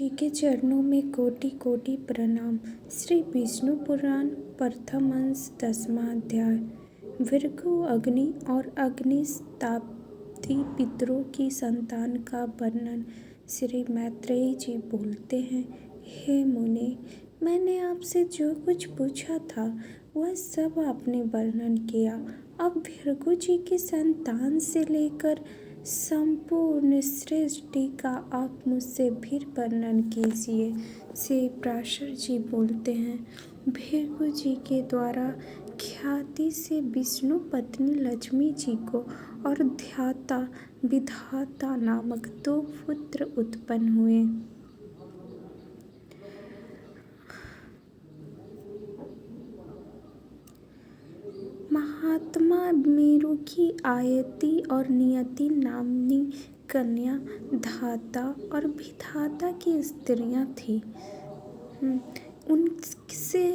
जी के चरणों में कोटि कोटि प्रणाम। श्री विष्णु पुराण प्रथम अंश 10वां अध्याय। भृगु अग्नि और अग्निस्तापी पितरों की संतान का वर्णन। श्री मैत्रेयी जी बोलते हैं, हे मुने, मैंने आपसे जो कुछ पूछा था वह सब आपने वर्णन किया। अब भृगु जी की संतान से लेकर संपूर्ण सृष्टि का आप मुझसे फिर वर्णन कीजिए। श्री पराशर जी बोलते हैं, भृगु जी के द्वारा ख्याति से विष्णु पत्नी लक्ष्मी जी को और ध्याता विधाता नामक 2 पुत्र उत्पन्न हुए। महात्मा मेरु की आयति और नियति नामनी कन्या धाता और विधाता की स्त्रियां थीं। उनसे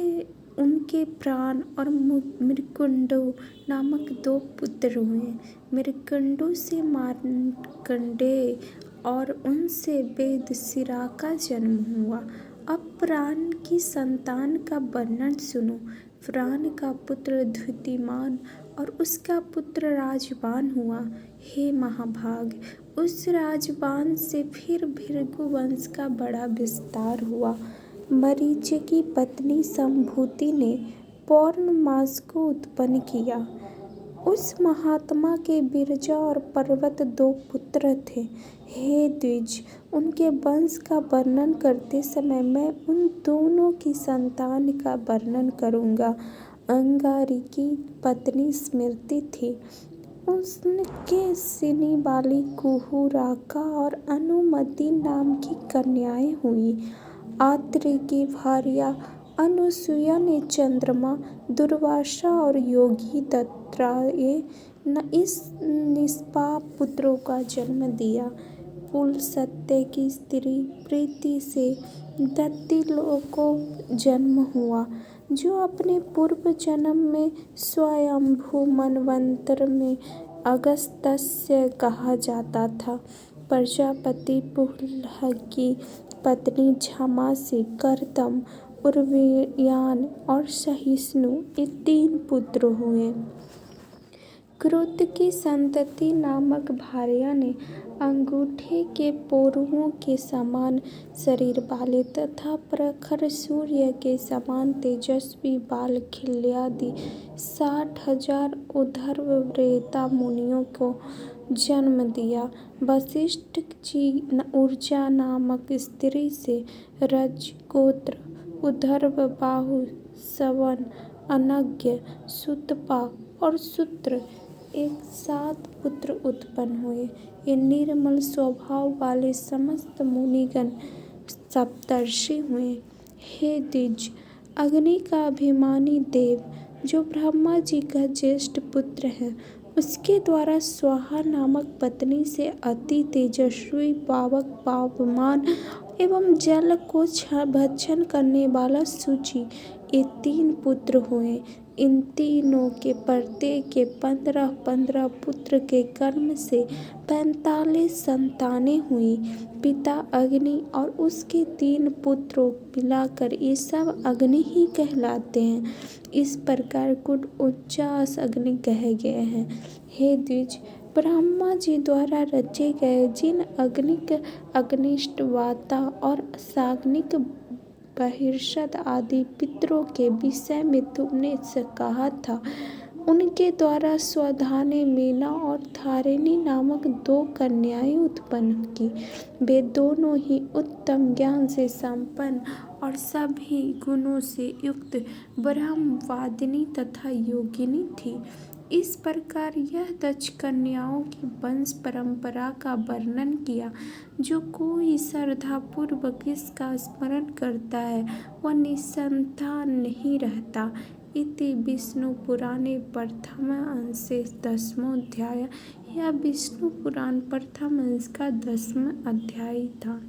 उनके प्राण और मृकुंडो नामक 2 पुत्र हुए। मृकुंडो से मार्कंडेय और उनसे वेदशिरा का जन्म हुआ। अब प्राण की संतान का वर्णन सुनो। प्राण का पुत्र द्युतिमान और उसका पुत्र राजबान हुआ। हे महाभाग, उस राजबान से फिर भृगु वंश का बड़ा विस्तार हुआ। मरीचि की पत्नी संभूति ने पौर्णमास को उत्पन्न किया। उस महात्मा के बिरजा और पर्वत 2 पुत्र थे। हे द्विज, उनके वंश का वर्णन करते समय मैं उन दोनों की संतान का वर्णन करूँगा। अंगारी की पत्नी स्मृति थी। उनके सिनी वाली कुहू, राका और अनुमति नाम की कन्याएं हुई। आत्रि की भार्या अनुसुया ने चंद्रमा, दुर्वासा और योगी दत्तात्रेय इस निष्पाप पुत्रों का जन्म दिया। पुलस्त्य की स्त्री प्रीति से दैत्यलोक को जन्म हुआ, जो अपने पूर्व जन्म में स्वयंभू मनवंतर में अगस्त्य कहा जाता था। प्रजापति पुलह की पत्नी झमा से कर्दम, उर्वयान और सहिष्णु ये 3 पुत्र हुए। क्रुद्ध की संतति नामक भार्या ने अंगूठे के पोरुओं के समान शरीर वाले तथा प्रखर सूर्य के समान तेजस्वी बाल खिल्यादि 60,000 ऊर्ध्वरेता मुनियों को जन्म दिया। वशिष्ठ जी ऊर्जा नामक स्त्री से रजगोत्र, ऊर्ध्व बाहु, सवन, अनज्ञ, सुतपा और सूत्र एक 7 पुत्र उत्पन्न हुए। ये निर्मल स्वभाव वाले समस्त मुनिगण सप्तर्षि हुए। हे द्विज, अग्नि का अभिमानी देव, जो ब्रह्मा जी का ज्येष्ठ पुत्र है, उसके द्वारा स्वाहा नामक पत्नी से अति तेजस्वी, पावक, पावमान एवं जल को भक्षण करने वाला शुचि ये 3 पुत्र हुए। इन तीनों के प्रत्येक के 15-15 पुत्र के कर्म से 45 संतानें हुई। पिता अग्नि और उसके 3 पुत्रों मिलाकर ये सब अग्नि ही कहलाते हैं। इस प्रकार कुल 49 अग्नि कहे गए हैं। हे द्विज, ब्रह्मा जी द्वारा रचे गए जिन अग्निक, अग्निष्ठ, वाता और साग्निक, बहिर्षद आदि पितरों के विषय में तुमने से कहा था, उनके द्वारा स्वधा ने मीना और धारिणी नामक 2 कन्याएं उत्पन्न की। वे दोनों ही उत्तम ज्ञान से संपन्न और सभी गुणों से युक्त ब्रह्मवादिनी तथा योगिनी थी। इस प्रकार यह दक्ष कन्याओं की वंश परंपरा का वर्णन किया। जो कोई श्रद्धापूर्वक इसका स्मरण करता है वह निसंतान नहीं रहता। इति विष्णु पुराणे प्रथम अंशे 10वां अध्याय। यह विष्णु पुराण प्रथम अंश का 10वां अध्याय था।